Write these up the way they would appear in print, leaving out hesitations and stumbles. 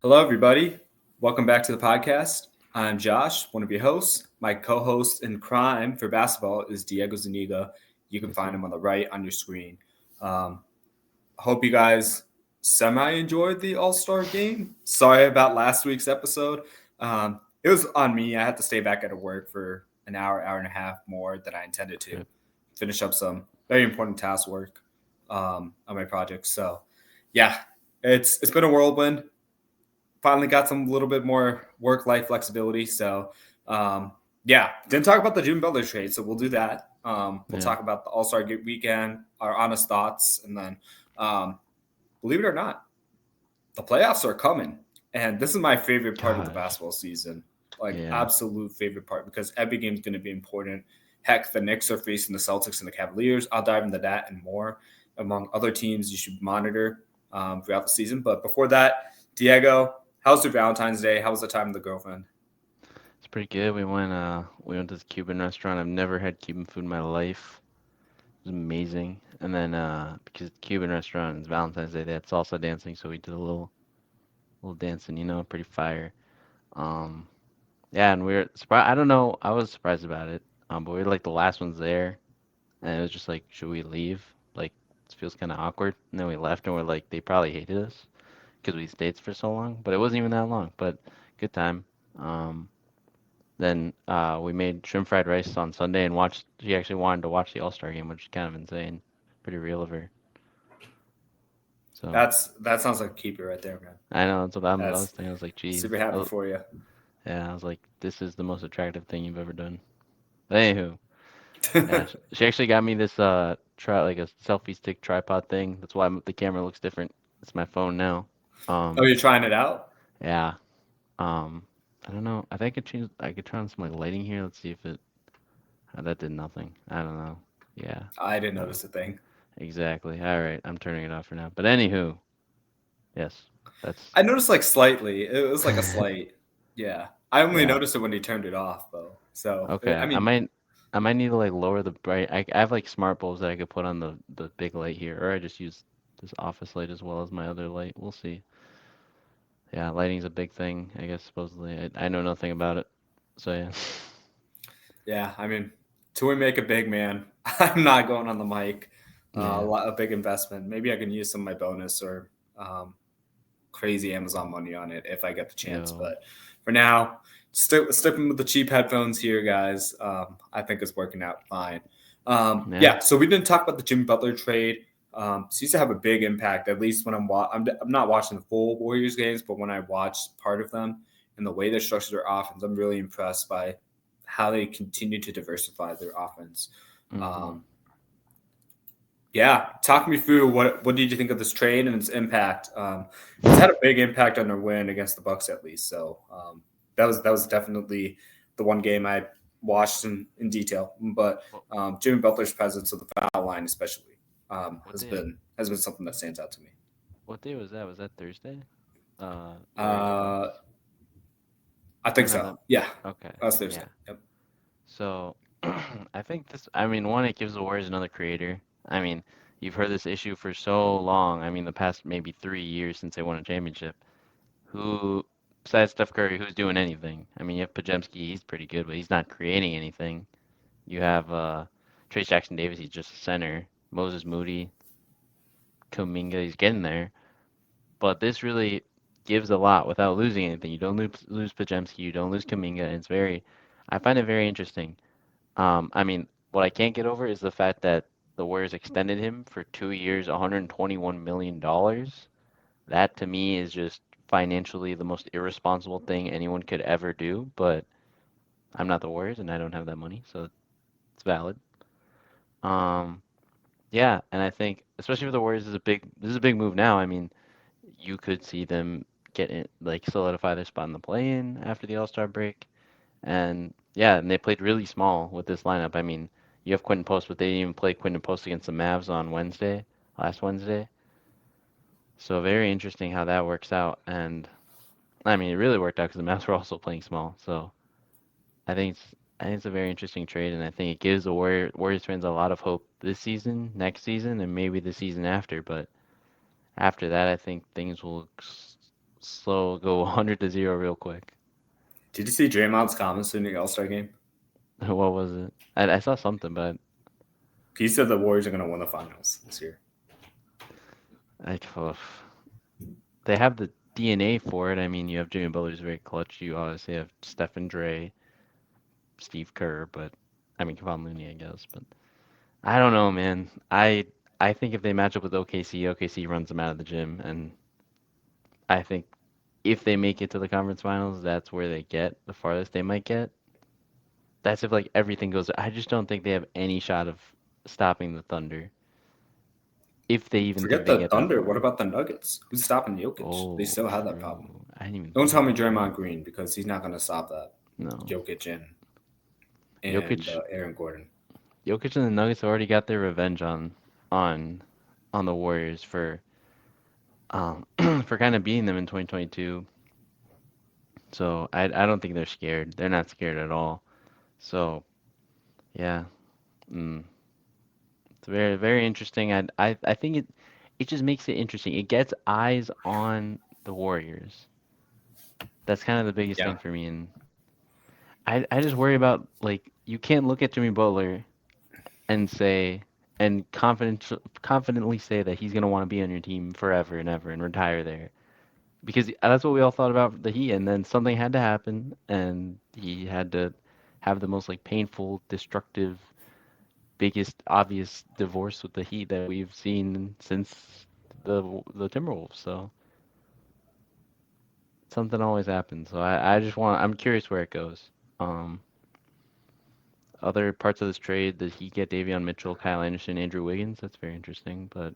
Hello, everybody. Welcome back to the podcast. I'm Josh, one of your hosts. My co host in crime for basketball is Diego Zuniga. You can Yes, find sir. him on the right on your screen. Um, Hope you guys semi enjoyed the All Star game. Sorry about last week's episode. It was on me. I had to stay back at work for an hour, hour and a half more than I intended to Rip. finish up some very important task work on my project. So, yeah, it's been a whirlwind. Finally got some little bit more work life flexibility. So, yeah, didn't talk about the Jimmy Butler trade, so we'll do that. We'll Yeah. talk about the All Star weekend, our honest thoughts, and then, um, believe it or not, the playoffs are coming, and this is my favorite part of the Gosh. basketball season. Like Yeah. absolute favorite part because every game is going to be important. Heck, the Knicks are facing the Celtics and the Cavaliers. I'll dive into that and more, among other teams you should monitor throughout the season. But before that, Diego, how's your Valentine's Day? How was the time with the girlfriend? It's pretty good. We went to this Cuban restaurant. I've never had Cuban food in my life. It was amazing. And then because it's a Cuban restaurant, it's Valentine's Day, they had salsa dancing, so we did a little dancing, pretty fire. Um yeah, and we were surprised. I don't know, I was surprised about it. But we were like the last ones there, and it was just like, should we leave? Like, this feels kind of awkward. And then we left, and we're like, they probably hated us because we stayed for so long, but it wasn't even that long. But good time. Um, Then we made shrimp fried rice on Sunday and watched. She actually wanted to watch the All Star game, which is kind of insane. Pretty real of her. So That sounds like a keeper right there, man. I know that's what I was That's thinking. I was like, geez. super happy for you. Yeah, I was like, this is the most attractive thing you've ever done. But anywho, yeah, she actually got me this try like a selfie stick tripod thing. That's why the camera looks different. It's my phone now. Oh, Um, you're trying it out? yeah. Um, I don't know. I think I could change. I could try on some like lighting here. Let's see if it. That did nothing. I don't know. Yeah. I didn't No. notice a thing. Exactly. All right, I'm turning it off for now. But anywho, yes, that's I noticed like slightly. It was like a slight, yeah. I only yeah. noticed it when he turned it off, though. So I Okay, I mean, might I might need to like lower the bright. I have like smart bulbs that I could put on the big light here, or I just use this office light as well as my other light. We'll see. Yeah, lighting's a big thing, I guess supposedly. I know nothing about it, so yeah. yeah. I mean, till we make a big man, I'm not going on the mic. Yeah, A big investment. Maybe I can use some of my bonus or um, crazy Amazon money on it if I get the chance. yo, But for now, sticking with the cheap headphones here, guys. I think it's working out fine. yeah, Yeah, so we didn't talk about the Jimmy Butler trade. Seems to have a big impact, at least when I'm not watching the full Warriors games, but when I watch part of them and the way they structure their offense, I'm really impressed by how they continue to diversify their offense. mm-hmm. Um, yeah, talk me through what did you think of this trade and its impact? It's had a big impact on their win against the Bucks at least. So that was definitely the one game I watched in detail. But What Jimmy Butler's presence of the foul line, especially, what day has been something that stands out to me. what day was that? Was that Thursday? Warriors Uh, Bucks? I Or think no, so. that Yeah, okay, that was Thursday. yeah. Yep. So, I think this, I mean, one, it gives the Warriors another creator. I mean, you've heard this issue for so long. I mean, the past maybe 3 years since they won a championship. Who, besides Steph Curry, who's doing anything? I mean, you have Pajemski, he's pretty good, but he's not creating anything. You have Trace Jackson Davis, he's just a center. Moses Moody, Kuminga, he's getting there. But this really gives a lot without losing anything. You don't lose Pajemski, you don't lose Kuminga. And I find it very interesting. I mean, what I can't get over is the fact that the Warriors extended him for 2 years, $121 million. That to me is just financially the most irresponsible thing anyone could ever do. But I'm not the Warriors and I don't have that money, so it's valid. Um, yeah, and I think especially for the Warriors this is a big move now. I mean, you could see them get in, like solidify their spot in the play-in after the All-Star break. And yeah, and they played really small with this lineup. I mean, you have Quinton Post, but they didn't even play Quinton Post against the Mavs on last Wednesday. So very interesting how that works out. And I mean, it really worked out because the Mavs were also playing small. So I think it's I think it's a very interesting trade, and I think it gives the Warriors fans a lot of hope this season, next season, and maybe the season after. But after that, I think things will slow go 100-0 real quick. Did you see Draymond's comments in the All-Star game? What was it? I saw something, but He said the Warriors are going to win the finals this year. I they have the DNA for it. I mean, you have Jimmy Butler who's very clutch. You obviously have Stephen Dre, Steve Kerr, but I mean Kevon Looney, I guess. But I don't know, man. I think if they match up with OKC, OKC runs them out of the gym, and I think if they make it to the conference finals, that's where they get the farthest they might get. That's if like everything goes. I just don't think they have any shot of stopping the Thunder if they even think Forget they the get that Thunder. What far. about the Nuggets? Who's stopping Jokic? They Oh, still have that problem. true. I didn't even Don't think tell me about that. Draymond Green because he's not going to stop that. No. Jokic and Jokic Aaron Gordon. Jokic and the Nuggets already got their revenge on on the Warriors for kind of beating them in 2022. So I don't think they're scared. They're not scared at all. So yeah, mm, it's very interesting. I think it just makes it interesting. It gets eyes on the Warriors. That's kind of the biggest Yeah. thing for me. And I just worry about like you can't look at Jimmy Butler and say and confidently say that he's gonna want to be on your team forever and ever and retire there because that's what we all thought about the Heat, and then something had to happen, and he had to have the most like painful, destructive, biggest obvious divorce with the Heat that we've seen since the Timberwolves. So something always happens. So I just want I'm curious where it goes. Um, Other parts of this trade, did he get Davion Mitchell, Kyle Anderson, Andrew Wiggins? That's very interesting. But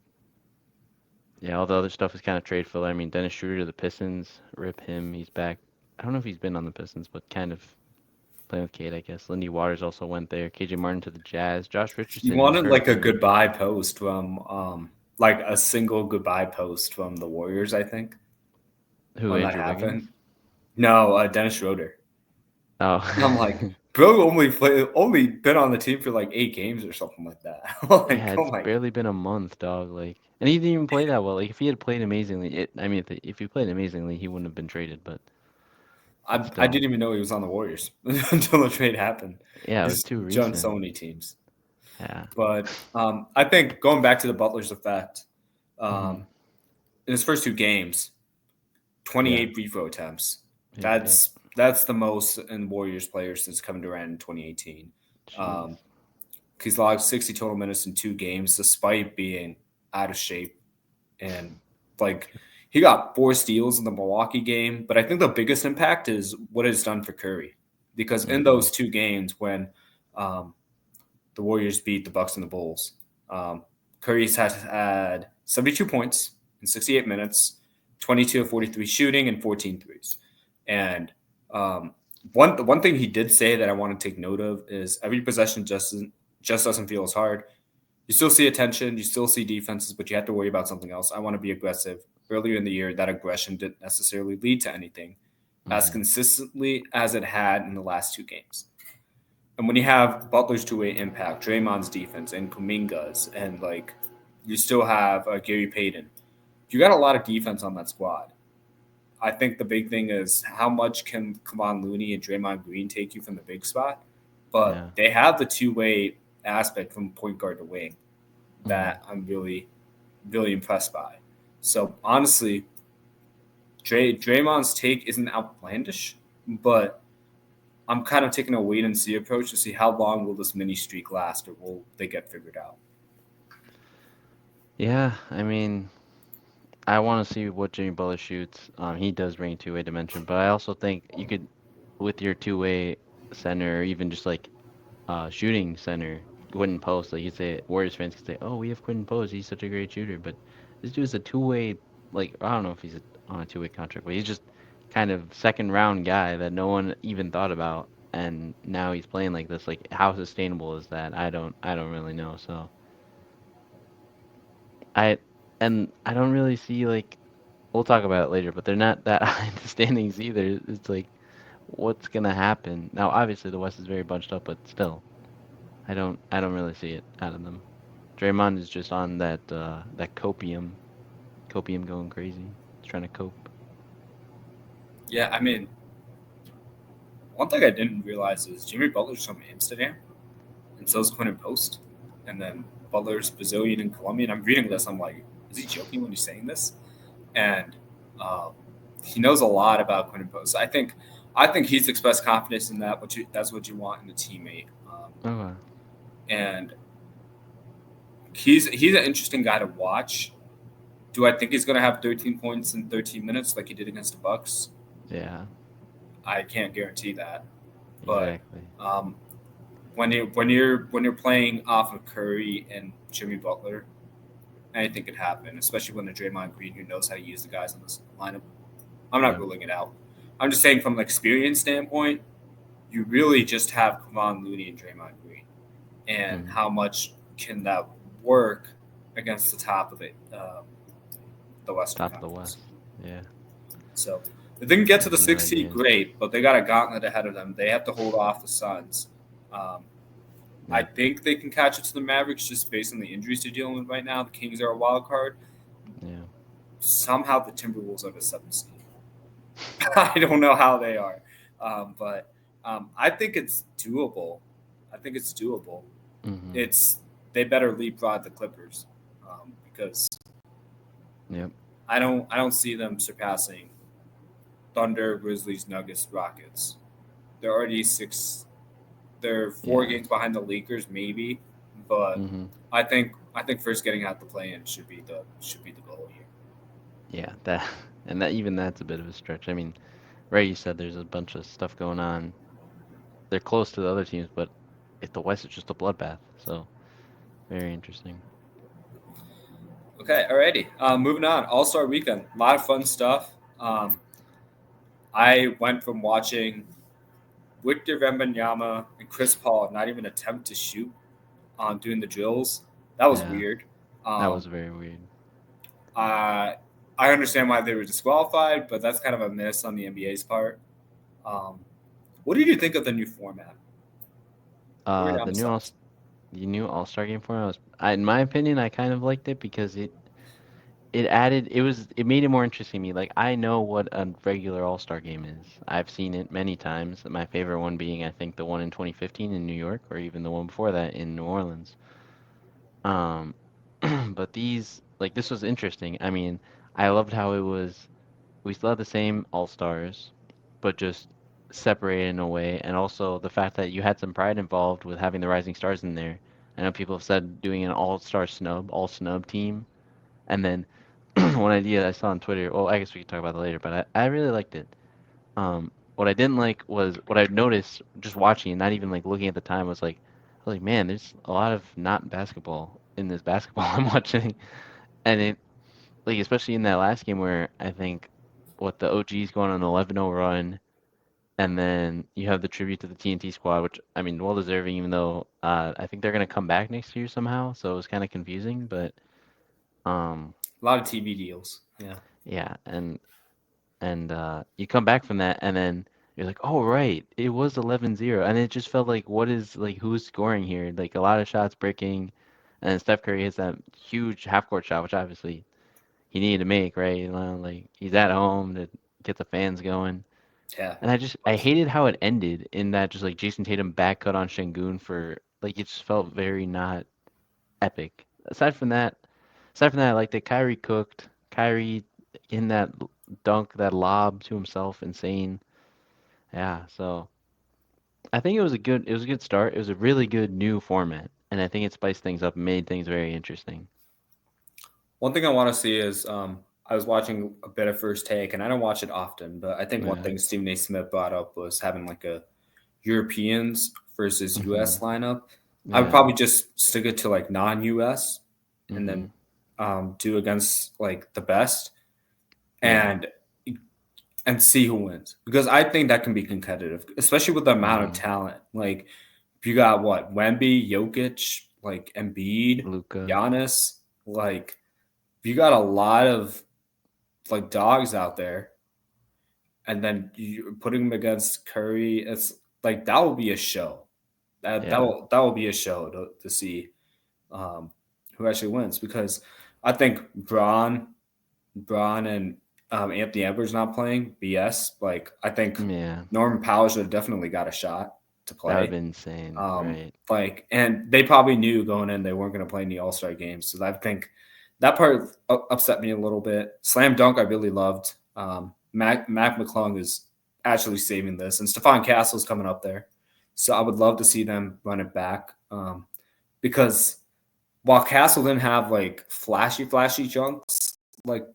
yeah, all the other stuff is kind of trade filler. I mean, Dennis Schroeder to the Pistons, rip him. He's back. I don't know if he's been on the Pistons, but kind of playing with Cade, I guess. Lindy Waters also went there. KJ Martin to the Jazz. Josh You Richardson, who's wanted hurt, like a man. goodbye post from, like a single goodbye post from the Warriors, I think, Who, when that Andrew Wiggins? happened. No, Dennis Schroeder. Oh, I'm like, bro, only been on the team for like 8 games or something like that. yeah, Like, oh it's my, barely been a month, dog. Like, and he didn't even play that well. Like, if he had played amazingly, I mean, if he played amazingly, he wouldn't have been traded. But I still, didn't even know he was on the Warriors until the trade happened. yeah, it was He's too done recent. so many teams. Yeah. But I think going back to the Butler's effect, Hmm. um, in his first 2 games, Yeah. 28 free throw attempts. Yep. That's the most in Warriors players since Kevin Durant in 2018. Jeez. Um, he's logged 60 total minutes in 2 games, despite being out of shape. And like he got 4 steals in the Milwaukee game, but I think the biggest impact is what it's done for Curry, because in Hmm. those 2 games when um, the Warriors beat the Bucks and the Bulls. Curry's had 72 points in 68 minutes, 22 of 43 shooting, and 14 threes. And um, the one thing he did say that I want to take note of is every possession just doesn't feel as hard. You still see attention, you still see defenses, but you have to worry about something else. I want to be aggressive. Earlier in the year, that aggression didn't necessarily lead to anything as Hmm. consistently as it had in the last 2 games. And when you have Butler's two-way impact, Draymond's defense, and Kuminga's, and like you still have Gary Payton, you got a lot of defense on that squad. I think the big thing is how much can Kevon Looney and Draymond Green take you from the big spot, but Yeah. they have the two-way aspect from point guard to wing Hmm. that I'm really impressed by. So honestly, Draymond's take isn't outlandish, but I'm kind of taking a wait and see approach to see how long will this mini streak last, or will they get figured out? Yeah. I mean, I want to see what Jimmy Butler shoots. He does bring a two-way dimension, but I also think you could, with your two-way center, or even just like shooting center, Quentin Post, like you say, Warriors fans could say, "Oh, we have Quentin Post. He's such a great shooter." But this dude's a two-way. Like I don't know if he's on a two-way contract, but he's just kind of second-round guy that no one even thought about, and now he's playing like this. Like how sustainable is that? I don't really know. So I and I don't really see like we'll talk about it later, but they're not that high in the standings either. It's like what's gonna happen now? Obviously, the West is very bunched up, but still. I don't really see it out of them. Draymond is just on that copium going crazy. He's trying to cope. Yeah, I mean, one thing I didn't realize is Jimmy Butler's from Amsterdam, and so is Quentin Post, and then Butler's Brazilian and Colombian. I'm reading this, I'm like, is he joking when he's saying this? And um, he knows a lot about Quentin Post. I think he's expressed confidence in that. That's what you want in a teammate. Okay. And he's an interesting guy to watch. Do I think he's going to have 13 points in 13 minutes like he did against the Bucks? Yeah, I can't guarantee that. But exactly. um, when you're playing off of Curry and Jimmy Butler, anything could happen. Especially when the Draymond Green who knows how to use the guys in this lineup. I'm not Yep. ruling it out. I'm just saying from an experience standpoint, you really just have Kevon Looney and Draymond Green, and Hmm. how much can that work against the top of the Western Top of the Conference? West. Yeah. So if they can get I to the have no sixth seed, idea. great, but they got a gauntlet ahead of them. They have to hold off the Suns. Um, I Yep. think they can catch up to the Mavericks just based on the injuries they're dealing with right now. The Kings are a wild card. Yeah. Somehow the Timberwolves are the seventh seed. I don't know how they are, but I think it's doable. I think it's doable. Hmm. It's they better leapfrog the Clippers because Yep. I don't see them surpassing Thunder, Grizzlies, Nuggets, Rockets. They're already six. They're four Yeah. games behind the Lakers, maybe, but Hmm. I think first getting out the play-in should be the goal here. Yeah. That and that even that's a bit of a stretch. I mean, right? You said there's a bunch of stuff going on. They're close to the other teams, but if the West is just a bloodbath, so very interesting. Okay, alrighty. Moving on. All Star Weekend, a lot of fun stuff. I went from watching Victor Wembanyama and Chris Paul not even attempt to shoot on doing the drills. That was Yeah, weird. that Um, was very weird. I I understand why they were disqualified, but that's kind of a miss on the NBA's part. Um, what did you think of the new format? What were your The honest new thoughts? All-Star game for in my opinion, I kind of liked it because it added it made it more interesting to me. Like I know what a regular All-Star game is. I've seen it many times. My favorite one being I think the one in 2015 in New York, or even the one before that in New Orleans. Um, but this was interesting. I mean, I loved how it was. We still had the same All-Stars, but just separated in a way, and also the fact that you had some pride involved with having the Rising Stars in there. I know people have said doing an All-Star all snub team, and then one idea I saw on Twitter. Well, I guess we could talk about that later, but I really liked it. What I didn't like was what I noticed just watching and not even like looking at the time I was like, man, there's a lot of not basketball in this basketball I'm watching, and it like especially in that last game where I think what the OG's going on an 11-0 run, and then you have the tribute to the TNT squad, which I mean, well deserving, even though I think they're gonna come back next year somehow, so it was kind of confusing, but um, A lot of TV deals. Yeah. yeah, and you come back from that, and then you're like, oh right, it was 11-0, and it just felt like what is like who's scoring here? Like a lot of shots breaking, and then Steph Curry hits that huge half court shot, which obviously he needed to make, right? You know, like he's at home to get the fans going. Yeah. And I hated how it ended in that just like Jason Tatum back cut on Şengün for like it just felt very not epic. Aside from that, I liked that Kyrie cooked. Kyrie in that dunk, that lob to himself, insane. Yeah, so I think it was a good start. It was a really good new format, and I think it spiced things up and made things very interesting. One thing I want to see is I was watching a bit of First Take, and I don't watch it often, but I think one Yeah. thing Stephen A. Smith brought up was having like a Europeans versus Hmm. U.S. lineup. I would Yeah. probably just stick it to like non-U.S. and then Hmm. do against like the best Yeah. and see who wins because I think that can be competitive, especially with the amount of Hmm. talent. Like if you got what Wemby, Jokic, like Embiid, Luca. Giannis, like if you got a lot of like dogs out there, and then you putting them against Curry, it's like that will be a show. That that Yeah. will that will be a show to see um, who actually wins because I think Braun and Anthony Edwards not playing, BS. Like I think Yeah, Norman Powell should have definitely got a shot to that would have play. been insane, right? Like, and they probably knew going in they weren't going to play in the All Star games. So I think that part upset me a little bit. Slam dunk, I really loved. Mac McClung is actually saving this, and Stephon Castle's coming up there. So I would love to see them run it back because while Castle didn't have like flashy chunks like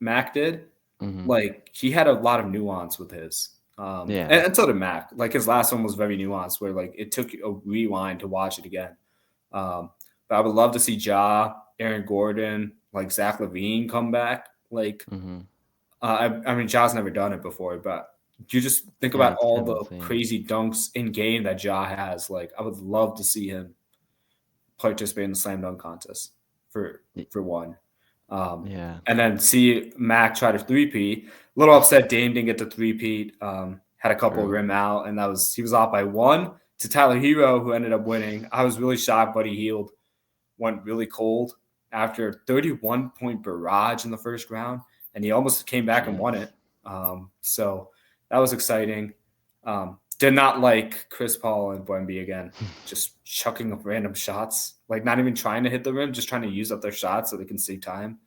Mac did, Mm-hmm. like he had a lot of nuance with his. Yeah. And so did Mac. Like his last one was very nuanced, where like it took a rewind to watch it again. Um, but I would love to see Aaron Gordon, like Zach Levine come back. Like Mm-hmm. I mean, Ja's never done it before, but you just think Yeah, about it's all kind of the insane. crazy dunks in game that Ja has. Like I would love to see him participate in the slam dunk contest for Y- for one. Yeah. And then see Mac try to three-peat. A little upset Dame didn't get the three-peat. Had a couple True. rim out, and he was off by one to Tyler Hero, who ended up winning. I was really shocked Buddy Hield went really cold after a 31-point barrage in the first round, and he almost came back and won Jeez. it. So that was exciting. Did not like Chris Paul and Wemby again, just chucking up random shots, like not even trying to hit the rim, just trying to use up their shots so they can save time.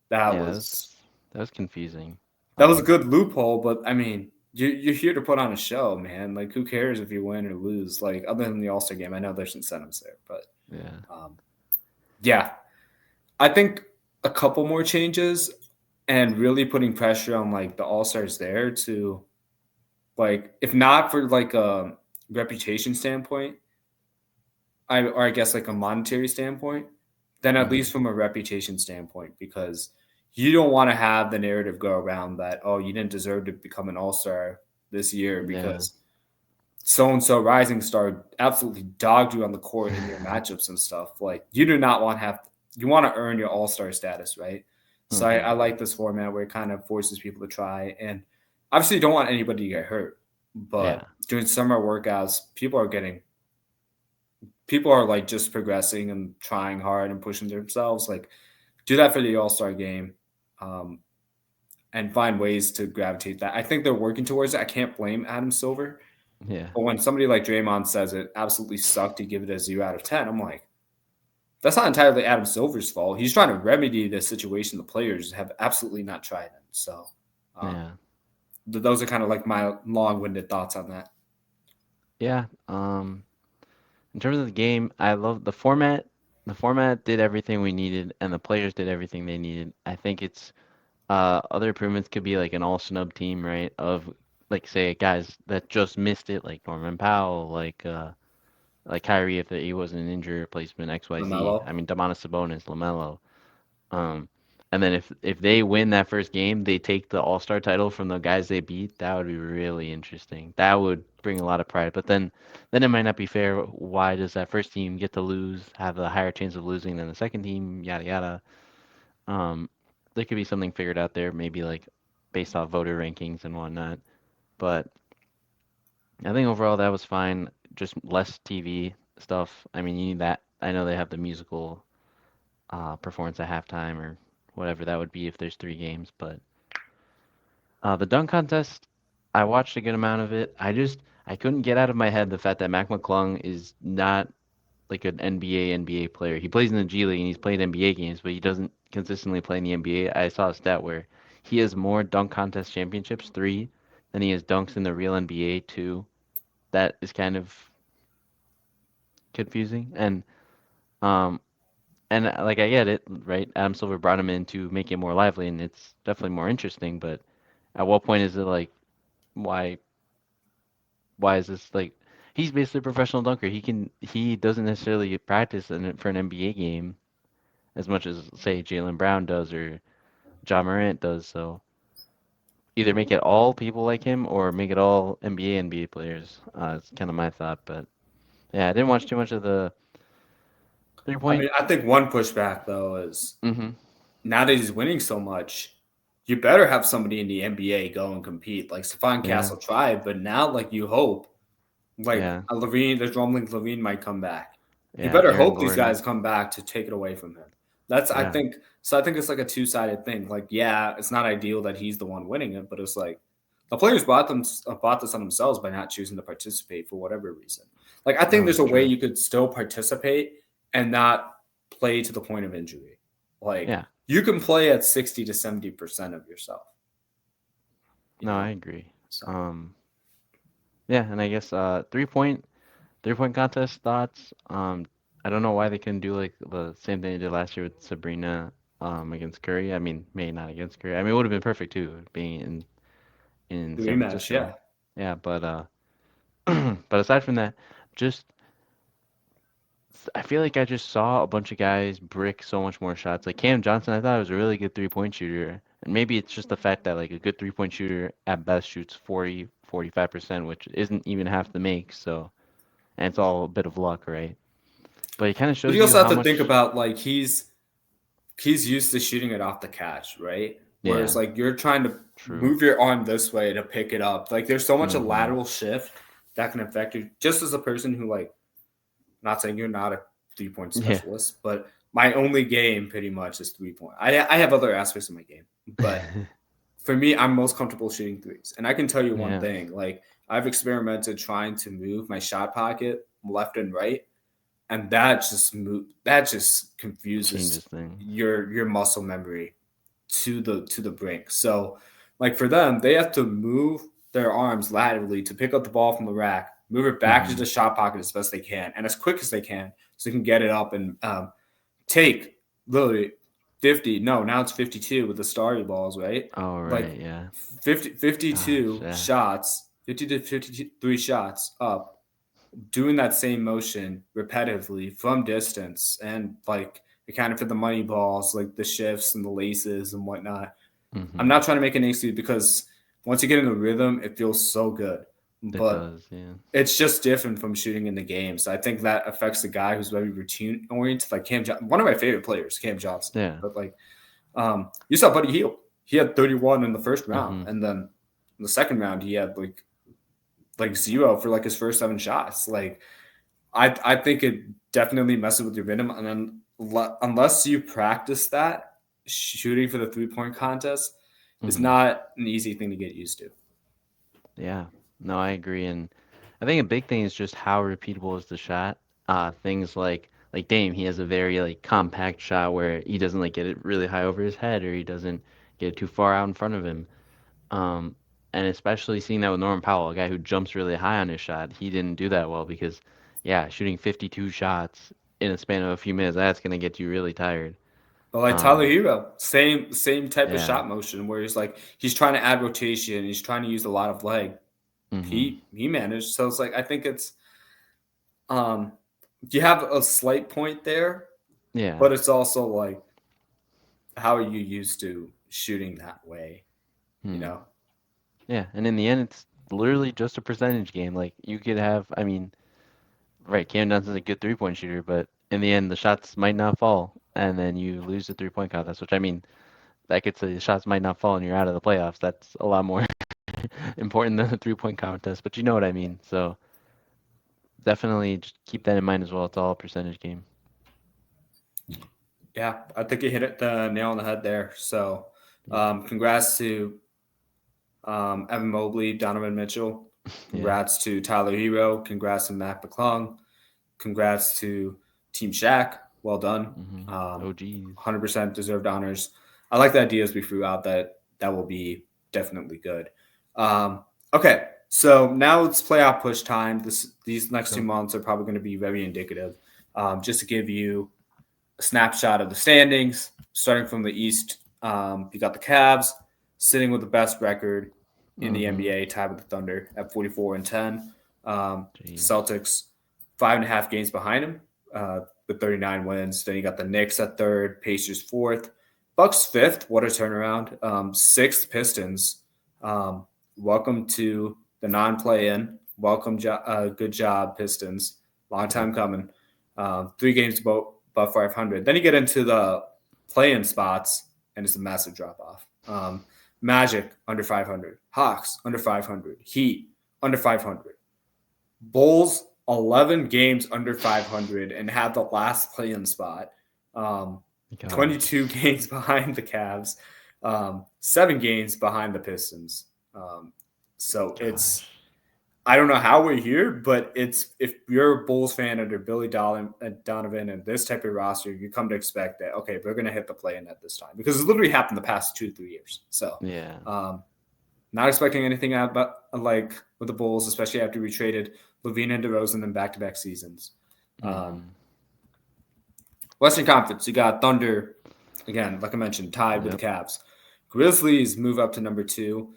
That Yeah, was that was confusing. that was a Um, good loophole, but I mean, you're here to put on a show, man. Like, who cares if you win or lose? Like, other than the All Star game, I know there's incentives there, but yeah. um, yeah, I think a couple more changes and really putting pressure on like the All Stars there to like, if not for like a reputation standpoint, I guess like a monetary standpoint, then at Mm-hmm. least from a reputation standpoint, because you don't want to have the narrative go around that, oh, you didn't deserve to become an all star this year Yeah. because so and so rising star absolutely dogged you on the court in your matchups and stuff. Like you do not want to have you want to earn your all star status, right? So Mm-hmm. I like this format where it kind of forces people to try, and obviously you don't want anybody to get hurt, but Yeah. doing summer workouts, people are like just progressing and trying hard and pushing themselves. Like do that for the All Star game, um, and find ways to gravitate that. I think they're working towards it. I can't blame Adam Silver, Yeah. but when somebody like Draymond says it absolutely sucked to give it a 0 out of 10, I'm like, that's not entirely Adam Silver's fault. He's trying to remedy the situation the players have absolutely not tried it. So Yeah. those are kind of like my long-winded thoughts on that. Yeah. In terms of the game, I love the format. The format did everything we needed, and the players did everything they needed. I think it's other improvements could be like an all snub team, right? Of like say guys that just missed it, like Norman Powell, like Kyrie if he wasn't an injury replacement, XYZ. I LaMelo. mean, Domantas Sabonis, LaMelo. Um, and then if they win that first game, they take the All-Star title from the guys they beat. That would be really interesting. That would bring a lot of pride. But then it might not be fair. Why does that first team get to lose, have a higher chance of losing than the second team? Yada yada. Um, there could be something figured out there, maybe like based off voter rankings and whatnot. But I think overall that was fine. Just less TV stuff. I mean, you need that. I know they have the musical performance at halftime or whatever that would be if there's three games. But the dunk contest, I watched a good amount of it. I couldn't get out of my head the fact that Mac McClung is not like an NBA player. He plays in the G League and he's played NBA games, but he doesn't consistently play in the NBA. I saw a stat where he has more dunk contest championships, three, than he has dunks in the real NBA, two. That is kind of confusing. Um, And like I get it, right? Adam Silver brought him in to make it more lively, and it's definitely more interesting. But at what point is it like, why why is this like? He's basically a professional dunker. He doesn't necessarily practice for an NBA game as much as say Jalen Brown does or John Morant does. So either make it all people like him or make it all NBA players. It's kind of my thought. But yeah, I didn't watch too much of the three I point. mean, I think one pushback though is Mm-hmm. now that he's winning so much, you better have somebody in the NBA go and compete. Like Stephon Yeah, Castle tried, but now like you hope like yeah, a Levine, there's rumblings Levine might come back. You yeah. better Aaron hope these Gordon. guys come back to take it away from him. That's I Yeah. think so. I think it's like a two-sided thing. Like, yeah, it's not ideal that he's the one winning it, but it's like the players bought this on themselves by not choosing to participate for whatever reason. Like, I think No, there's it's a way true. you could still participate and not play to the point of injury. Like, Yeah. you can play at 60 to 70% of yourself. You No, I know, agree. so Um, yeah, and I guess 3-point contest thoughts. I don't know why they couldn't do like the same thing they did last year with Sabrina against Curry. I mean, maybe not against Curry. I mean, it would have been perfect too, being in the San rematch, Francisco. yeah. Yeah, but but aside from that, just I feel like I just saw a bunch of guys brick so much more shots. Like Cam Johnson, I thought was a really good 3-point shooter. And maybe it's just the fact that like a good 3-point shooter at best shoots 45%, which isn't even half the make, so and it's all a bit of luck, right? But it kind of But shows you you also have how to think much, about like he's used to shooting it off the catch, right? Whereas yeah, like you're trying to true. move your arm this way to pick it up. Like there's so much a Mm-hmm. lateral shift that can affect you. Just as a person who like, not saying you're not a 3-point Yeah. specialist, but my only game pretty much is 3-point. I have other aspects of my game, but for me, I'm most comfortable shooting threes. And I can tell you one Yeah. thing: like I've experimented trying to move my shot pocket left and right, and that just confuses Changes things. your muscle memory to the brink. So like for them, they have to move their arms laterally to pick up the ball from the rack, move it back to Mm-hmm. the shot pocket as best they can and as quick as they can, so they can get it up and take literally 50. No, now it's 52 with the starry balls, right? Oh, Like right, yeah. 50, Gosh, 52 yeah. shots, 50 to 53 shots up, doing that same motion repetitively from distance, and like accounting for the money balls, like the shifts and the laces and whatnot. I'm Mm-hmm. not trying to make an excuse because once you get in the rhythm, it feels so good. It But does, yeah. it's just different from shooting in the game. So I think that affects the guy who's very routine oriented, like one of my favorite players, Cam Johnson. Yeah. But like, you saw Buddy Hield. He had 31 in the first round, Mm-hmm. and then in the second round he had like zero for like his first 7 shots. Like I think it definitely messes with your rhythm, and then unless you practice that, shooting for the 3-point contest is Mm-hmm. not an easy thing to get used to. Yeah. No, I agree. And I think a big thing is just how repeatable is the shot. Things like Dame, he has a very like compact shot where he doesn't like get it really high over his head or he doesn't get it too far out in front of him. Um, and especially seeing that with Norman Powell, a guy who jumps really high on his shot, he didn't do that well because, yeah, shooting 52 shots in a span of a few minutes, that's gonna get you really tired. But like Tyler Um, Hero, same type of yeah. shot motion where he's trying to add rotation, he's trying to use a lot of leg. Mm-hmm. He managed. So it's like I think it's um you have a slight point there, Yeah. but it's also like how are you used to shooting that way, you Hmm. know? Yeah. And in the end, it's literally just a percentage game. Like you could have, I mean, right, Cam Johnson's a good 3-point shooter, but in the end, the shots might not fall, and then you lose the 3-point contest. Which I mean, that could say the shots might not fall and you're out of the playoffs. That's a lot more important than the 3-point contest. But you know what I mean. So definitely just keep that in mind as well. It's all a percentage game. Yeah, I think you hit it the nail on the head there. So, congrats to Evan Mobley, Donovan Mitchell. Yeah. Congrats to Tyler Hero. Congrats to Mac McClung. Congrats to Team Shaq. Well done. Mm-hmm. Um, Oh, geez. 100% deserved honors. I like the ideas we threw out that will be definitely good. Okay, so now it's playoff push time. These next two Go. months are probably going to be very indicative. Just to give you a snapshot of the standings, starting from the East, you got the Cavs sitting with the best record in the Mm-hmm. NBA, tied with the Thunder at 44-10. Jeez. Celtics 5.5 games behind them with 39 wins. Then you got the Knicks at third, Pacers fourth, Bucks fifth. What a turnaround! Sixth Pistons. Um, Welcome to the non-play-in. Good job, Pistons. Long Yep. time coming. 3 games above 500. Then you get into the play-in spots, and it's a massive drop-off. Magic under 500, Hawks under 500, Heat under 500, Bulls 11 games under 500 and had the last play-in spot. Um, 22 Gosh, games behind the Cavs, 7 games behind the Pistons. Um, so it's gosh. I don't know how we're here, but it's if you're a Bulls fan under Billy Donovan and this type of roster, you come to expect that okay, we're going to hit the play in at this time because it's literally happened the past 2 3 years. So, Yeah. um, not expecting anything out but like with the Bulls, especially after we traded Levine and DeRozan in back-to-back seasons. Um, Mm-hmm. Western Conference, you got Thunder again, like I mentioned, tied with the Yep. Cavs. Grizzlies move up to number 2.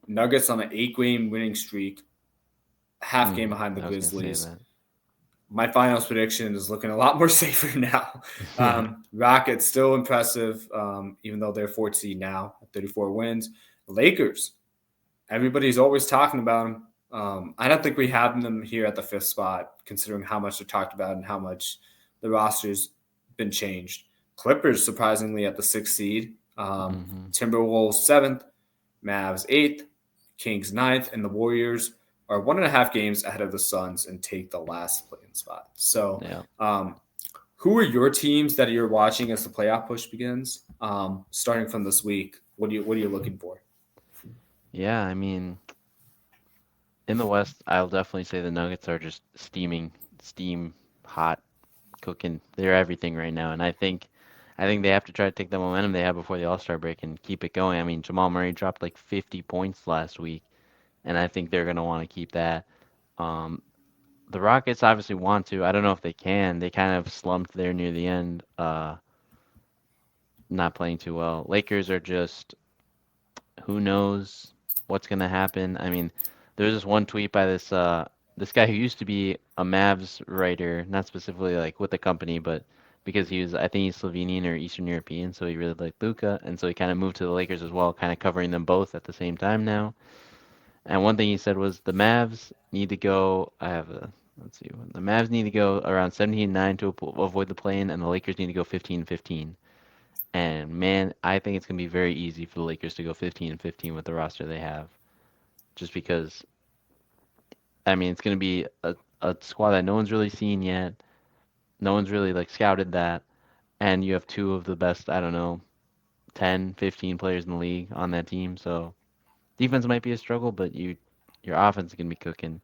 Nuggets on an 8-game winning streak, half game behind the I was gonna say Grizzlies. that. My finals prediction is looking a lot more safer now. Yeah. Rockets still impressive, even though they're 4th seed now, 34 wins. Lakers, everybody's always talking about them. I don't think we have them here at the 5th spot, considering how much they're talked about and how much the roster's been changed. Clippers, surprisingly, at the 6th seed. Mm-hmm. Timberwolves 7th, Mavs 8th, Kings 9th, and the Warriors are 1.5 games ahead of the Suns and take the last playing spot. So, Yeah. um, who are your teams that you're watching as the playoff push begins? Starting from this week, what are you looking for? Yeah. I mean, in the West, I'll definitely say the Nuggets are just steam hot, cooking. They're everything right now, and I think they have to try to take the momentum they had before the All-Star break and keep it going. I mean, Jamal Murray dropped like 50 points last week, and I think they're gonna want to keep that. Um, the Rockets obviously want to. I don't know if they can. They kind of slumped there near the end, not playing too well. Lakers are just who knows what's gonna happen. I mean, there's this one tweet by this guy who used to be a Mavs writer, not specifically like with the company, but because he was I think he's Slovenian or Eastern European, so he really liked Luka, and so he kind of moved to the Lakers as well, kind of covering them both at the same time now. And one thing he said was the Mavs need to go. I have a let's see, the Mavs need to go around 17-9 to avoid the play-in, and the Lakers need to go 15-15. And man, I think it's gonna be very easy for the Lakers to go 15-15 with the roster they have, just because I mean it's gonna be a squad that no one's really seen yet. No one's really like scouted that, and you have two of the best, I don't know, 10, 15 players in the league on that team. So defense might be a struggle, but your offense is gonna be cooking.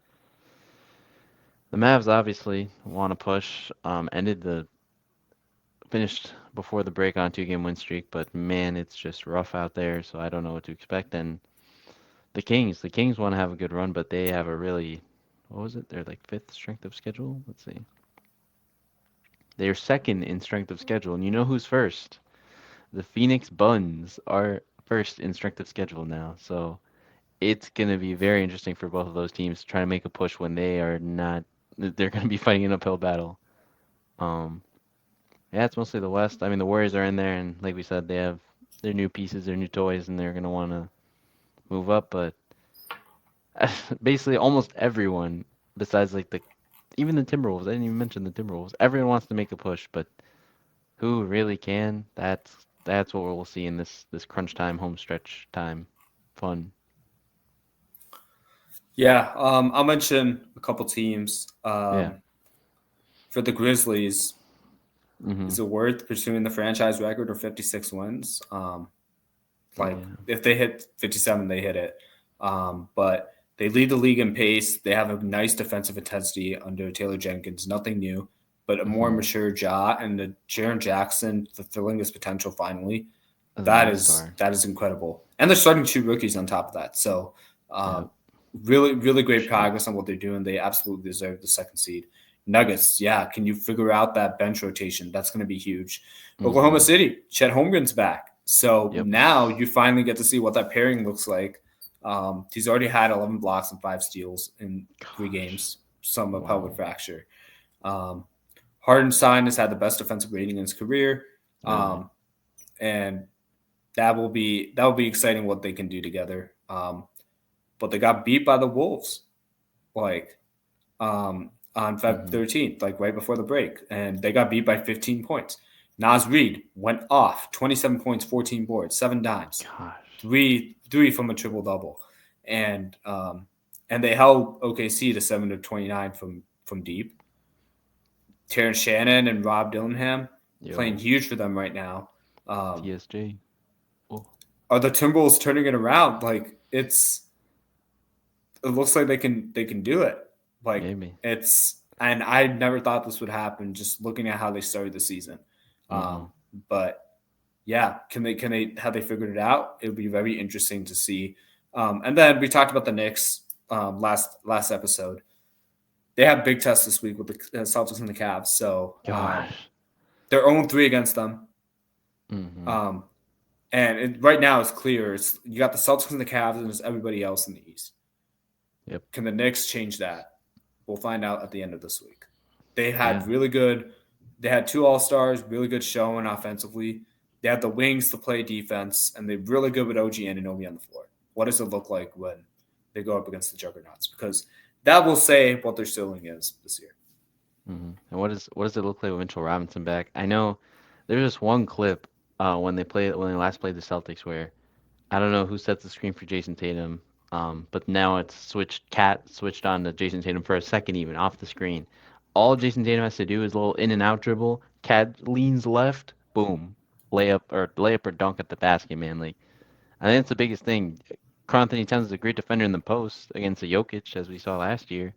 The Mavs obviously want to push. Ended the finished before the break on 2-game win streak, but man, it's just rough out there. So I don't know what to expect. And the Kings want to have a good run, but they have a really, what was it? They're like fifth strength of schedule. Let's see. They're second in strength of schedule, and you know who's first? The Phoenix Buns are first in strength of schedule now. So it's gonna be very interesting for both of those teams to try to make a push when they are not. They're gonna be fighting an uphill battle. Um, yeah, it's mostly the West. I mean, the Warriors are in there, and like we said, they have their new pieces, their new toys, and they're gonna want to move up. But basically, almost everyone, besides like even the Timberwolves, I didn't even mention the Timberwolves. Everyone wants to make a push, but who really can? That's what we'll see in this crunch time, home stretch time, fun. Yeah, I'll mention a couple teams. Yeah. For the Grizzlies, Mhm. is it worth pursuing the franchise record of 56 wins? Like Yeah. if they hit 57, they hit it. But they lead the league in pace. They have a nice defensive intensity under Taylor Jenkins. Nothing new, but a more Mhm. mature Ja and the Jaren Jackson fulfilling his potential finally. As an That all is star. that is incredible. And they're starting 2 rookies on top of that. So Yep. um, really For great sure. progress on what they're doing. They absolutely deserve the 2nd seed. Nuggets, yeah. Can you figure out that bench rotation? That's going to be huge. Oklahoma Mhm. City, Chet Holmgren's back. So Yep. now you finally get to see what that pairing looks like. He's already had 11 blocks and 5 steals in 3 games, Gosh. some a pelvic Wow. fracture. Um, Hardenstein has had the best defensive rating in his career, Really. um, and that will be exciting what they can do together. But they got beat by the Wolves, like on Feb Mhm. 13th, like right before the break, and they got beat by 15 points. Nas Reed went off 27 points, 14 boards, 7 dimes, Gosh. three from a triple double, and they held OKC to 7 of 29 from deep. Terrence Shannon and Rob Dillingham, playing Yo, huge for them right now. Um, TSJ. Oh, are the Timberwolves turning it around? Like it looks like they can do it. Like maybe. and I never thought this would happen. Just looking at how they started the season, Mm-hmm. um, but yeah, can they have they figured it out? It would be very interesting to see. And then we talked about the Knicks last episode. They have big tests this week with the Celtics and the Cavs. So Gosh. they're 0-3 against them. Mm-hmm. Um, and right now it's clear. It's you got the Celtics and the Cavs, and there's everybody else in the East. Yep. Can the Knicks change that? We'll find out at the end of this week. They Yeah. had really good. They had two All Stars, really good showing offensively. They had the wings to play defense, and they're really good with OG and Obi on the floor. What does it look like when they go up against the Juggernauts? Because that will say what their ceiling is this year. Mm-hmm. And what does it look like with Mitchell Robinson back? I know there's this one clip when they last played the Celtics where I don't know who set the screen for Jason Tatum, but now it's switched on to Jason Tatum for a second even off the screen. All Jason Tatum has to do is a little in and out dribble. Cat leans left, boom, layup or dunk at the basket, man. Like I think that's the biggest thing. Karl Anthony Towns is a great defender in the post against the Jokic, as we saw last year,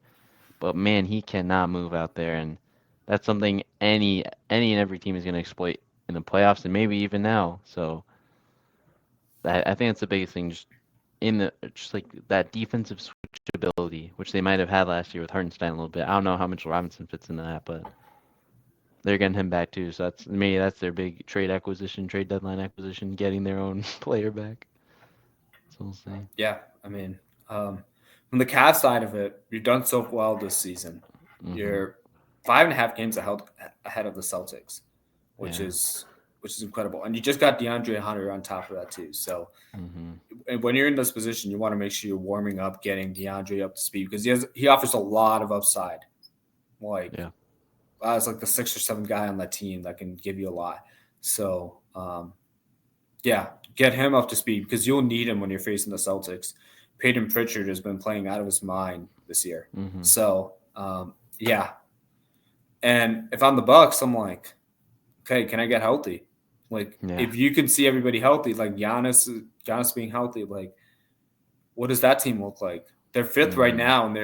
but man, he cannot move out there, and that's something any and every team is going to exploit in the playoffs and maybe even now. So I think that's the biggest thing, just like that defensive switchability, which they might have had last year with Hartenstein a little bit. I don't know how Mitchell Robinson fits into that, but they're getting him back too. So that's their big trade deadline acquisition, getting their own player back. So we'll see. Yeah, I mean, um, from the Cavs side of it, you've done so well this season. Mhm. You're 5.5 games ahead of the Celtics, which Yeah. is which is incredible. And you just got DeAndre Hunter on top of that too. So Mhm. and when you're in this position, you want to make sure you're warming up, getting DeAndre up to speed because he offers a lot of upside. Like Yeah. as like the 6 or 7 guy on that team that can give you a lot. So yeah, get him up to speed because you'll need him when you're facing the Celtics. Peyton Pritchard has been playing out of his mind this year. Mhm. So yeah, and if I'm the Bucks, I'm like, okay, can I get healthy? Like Yeah. if you can see everybody healthy, like Giannis being healthy, like what does that team look like? They're fifth right Mhm. now, and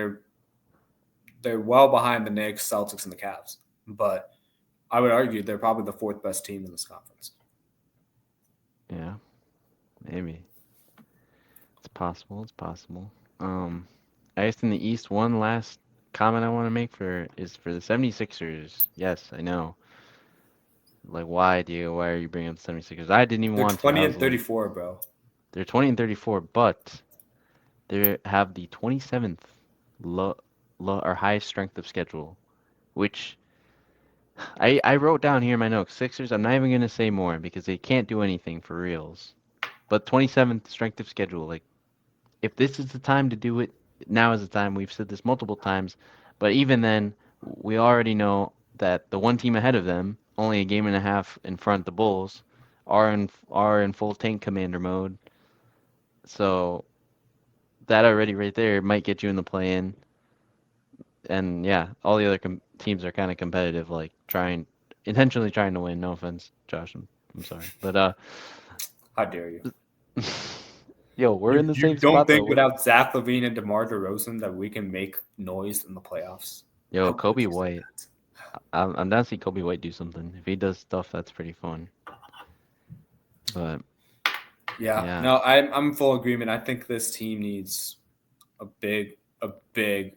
they're well behind the Knicks, Celtics, and the Cavs. But I would argue they're probably the fourth best team in this conference. Yeah. Maybe it's possible. It's possible. I guess in the East, one last comment I want to make for the 76ers. Yes, I know. Like, why, Diego? Why are you bringing up the 76ers? I didn't even They're want to. I 20 was and like, 34, bro. they're 20 and 34, but they have the 27th or highest strength of schedule, which I wrote down here in my notes. Sixers, I'm not even gonna say more because they can't do anything for reals. But 27th strength of schedule, like if this is the time to do it, now is the time. We've said this multiple times, but even then, we already know that the one team ahead of them, only a game and a half in front, the Bulls, are in full tank commander mode. So that already right there might get you in the play-in. And yeah, all the other teams are kind of competitive, like intentionally trying to win. No offense, Josh. I'm sorry, but How dare you? yo, we're You in the you same don't spot though. think without Zach Levine and DeMar DeRozan that we can make noise in the playoffs? Yo, How could Kobe you say White. that? I'm down to see Kobe White do something. If he does stuff, that's pretty fun. But Yeah, yeah, no, I'm in full agreement. I think this team needs a big a big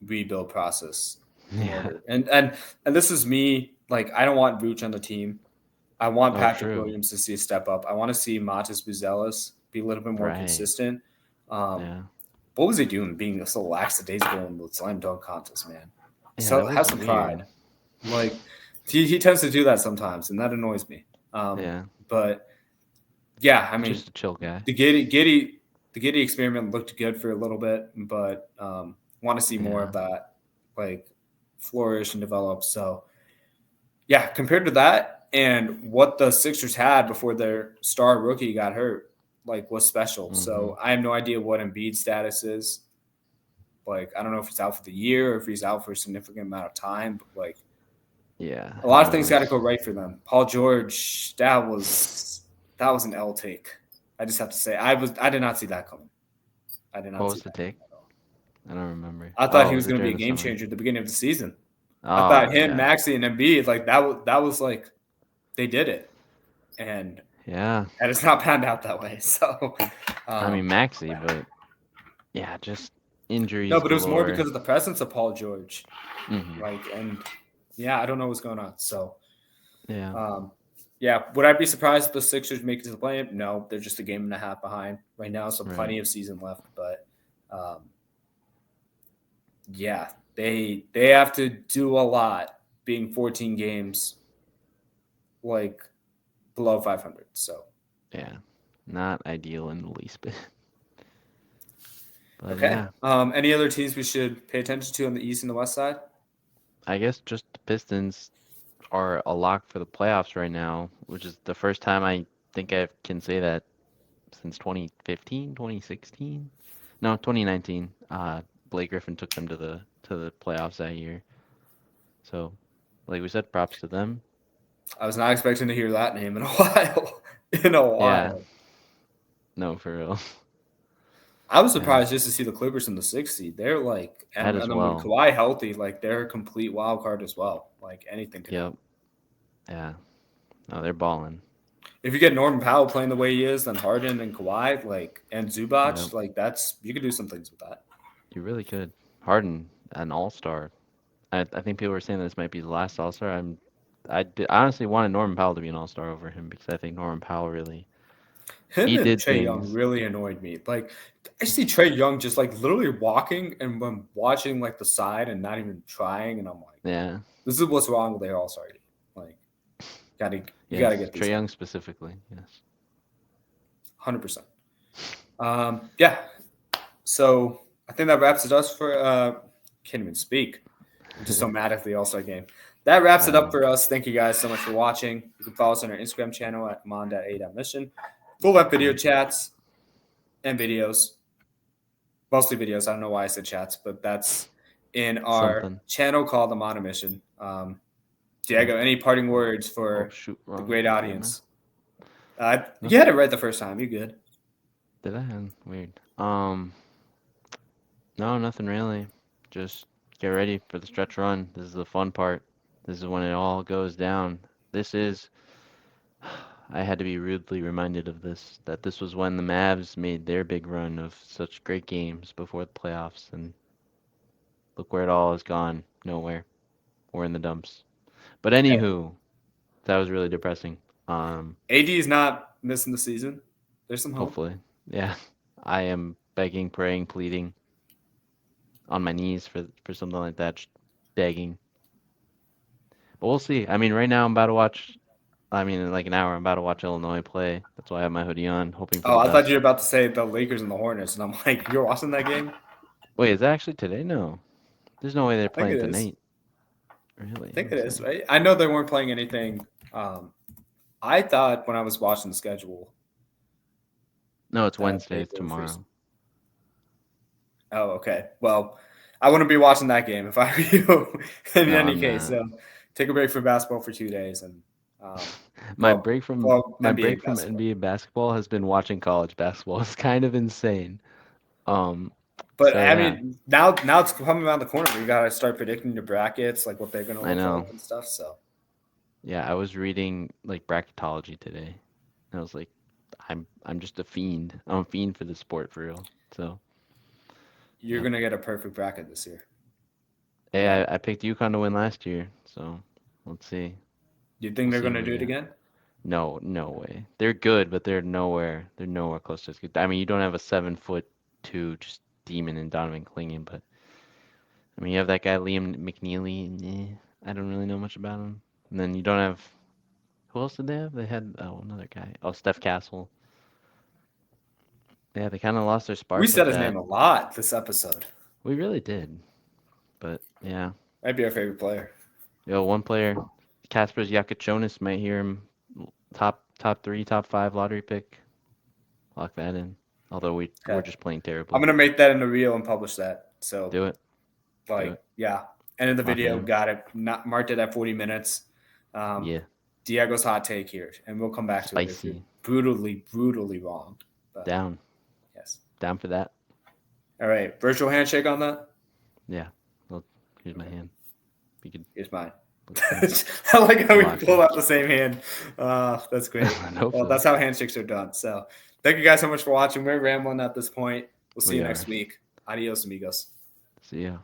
rebuild process in yeah. order. And this is me. Like I don't want Vooch on the team. I want Oh, Patrick true. Williams to see a step up. I want to see Matas Buzelis be a little bit more Right. consistent. Um, Yeah. what was he doing being so lackadaisical in the slam dunk contest, man? Yeah, So that have was some pride. weird. Like he tends to do that sometimes, and that annoys me. Yeah. But yeah, I He's mean, just a chill guy. the Giddy experiment looked good for a little bit, but want to see more Yeah. of that like flourish and develop. So yeah, compared to that and what the Sixers had before their star rookie got hurt, like was special. Mm-hmm. So I have no idea what Embiid's status is. Like I don't know if he's out for the year or if he's out for a significant amount of time. But like Yeah, A who lot of things got to knows? go right for them. Paul George, that was an L take. I just have to say, I did not see that coming. I did What not see was the that take? coming at all. I don't remember. I thought Oh, he was was it going to be during a the game summer? changer at the beginning of the season. I thought Oh, him, yeah. Maxey, and Embiid, like that was like they did it, and Yeah. and it's not panned out that way. So, I um, mean, Maxi, but yeah, just no, injuries but it was more galore. because of the presence of Paul George. Hmm. Like, and yeah, I don't know what's going on. So, Yeah, um, yeah, would I be surprised if the Sixers make it to the play? No, they're just a game and a half behind right now, so right. plenty of season left. But um, yeah, they have to do a lot, being 14 games like below 500. So Yeah. Not ideal in the least bit. But okay, yeah, any other teams we should pay attention to on the East and the West side? I guess just the Pistons are a lock for the playoffs right now, which is the first time I think I can say that since 2015, 2016. No, 2019. Blake Griffin took them to the playoffs that year. So, like we said, props to them. I was not expecting to hear that name in a while. In a Yeah, while. no, for real. I was Yeah, surprised just to see the Clippers in the sixth seed. They're like, that and as then with well. Kawhi healthy, like they're a complete wild card as well. Like anything could Yep. happen. Yeah. No, they're balling. If you get Norman Powell playing the way he is, then Harden and Kawhi, like and Yep. Zubac, like that's you could do some things with that. You really could. Harden, an all-star. I think people were saying this might be the last all-star. I honestly wanted Norman Powell to be an all-star over him because I think Norman Powell really Him he and did Trey Young things. really annoyed me. Like I see Trey Young just like literally walking and when watching like the side and not even trying, and I'm like, Yeah. this is what's wrong with their All Star game. Like, gotta you gotta Yes. get these Trey guys. Young specifically. Yes. 100%. Yeah. So I think that wraps it up for. Can't even speak. I'm just so mad at the All Star game. That wraps it up Um, for us. Thank you guys so much for watching. You can follow us on our Instagram channel at mon.a.mission. Full length video yep. chats and videos, mostly videos. I don't know why I said chats, but that's in our Something. channel called the Mon Mission. Yep. Diego, any parting Oh, words oh for shoot, the wrong great camera. audience? You Nothing. had it right the first time. You good? Did I? Weird. No, nothing really. Just get ready for the stretch run. This is the fun part. This is when it all goes down. This is I had to be rudely reminded of this, that this was when the Mavs made their big run of such great games before the playoffs, and look where it all has gone. Nowhere. We're in the dumps. But anywho, that was really depressing. AD is not missing the season. There's some hope. Hopefully. Yeah. I am begging, praying, pleading on my knees for something like that, just begging. But we'll see. I mean, right now I'm about to watch. I mean, in like an hour, I'm about to watch Illinois play. That's why I have my hoodie on, hoping for Oh, the I thought you were best. about to say the Lakers and the Hornets, and I'm like, you're watching that game? Wait, is that actually today? No. There's no way they're I think playing it is. tonight. Really? I Let think me it see. is, right? I know they weren't playing anything. I thought when I was watching the schedule No, it's that Wednesday. they It's were free. tomorrow. Oh, okay. Well, I wouldn't be watching that game if I were you. In No, any I'm case, not. so take a break from basketball for 2 days and um, My well, break from well, my NBA break from basketball. NBA basketball has been watching college basketball. It's kind of insane. Um, But so I yeah, mean, now it's coming around the corner where you gotta start predicting your brackets, like what they're gonna I look like know. and stuff. So Yeah, I was reading like bracketology today. And I was like, I'm just a fiend. I'm a fiend for the sport for real. So you're yeah. gonna get a perfect bracket this year. Hey, Yeah. I picked UConn to win last year, so let's see. Do you think We'll they're see gonna who we do it get. again? No, no way. They're good, but they're nowhere close to as good. I mean, you don't have a 7 foot two just demon in Donovan Clingan, but I mean, you have that guy Liam McNeely. I don't really know much about him. And then you don't have who else did they have? They had another guy. Oh, Steph Castle. Yeah, they kind of lost their We spark said with his name that. a lot this episode. We really did, but yeah. Might be our favorite player. Yo, one player, Kaspers Yakachonis might hear him top three, top five lottery pick. Lock that in. Although we're Okay. just playing I'm terribly. gonna make that in a reel and publish that. So Do it. Do like, it. yeah. End of the My video. fam. Got it. Not marked it at 40 minutes. Yeah. Diego's hot take here, and we'll come back to it if you're Spicy. brutally wrong. But Down. yes. Down for that. All right. Virtual handshake on that. Yeah. Well, here's my Okay. hand. You could Here's mine. look at that. I like how we Locked pulled in. out the same hand. That's great. Well, Hopefully. that's how handshakes are done. So thank you guys so much for watching. We're rambling at this point. We'll see We you are. next week. Adios, amigos. See ya.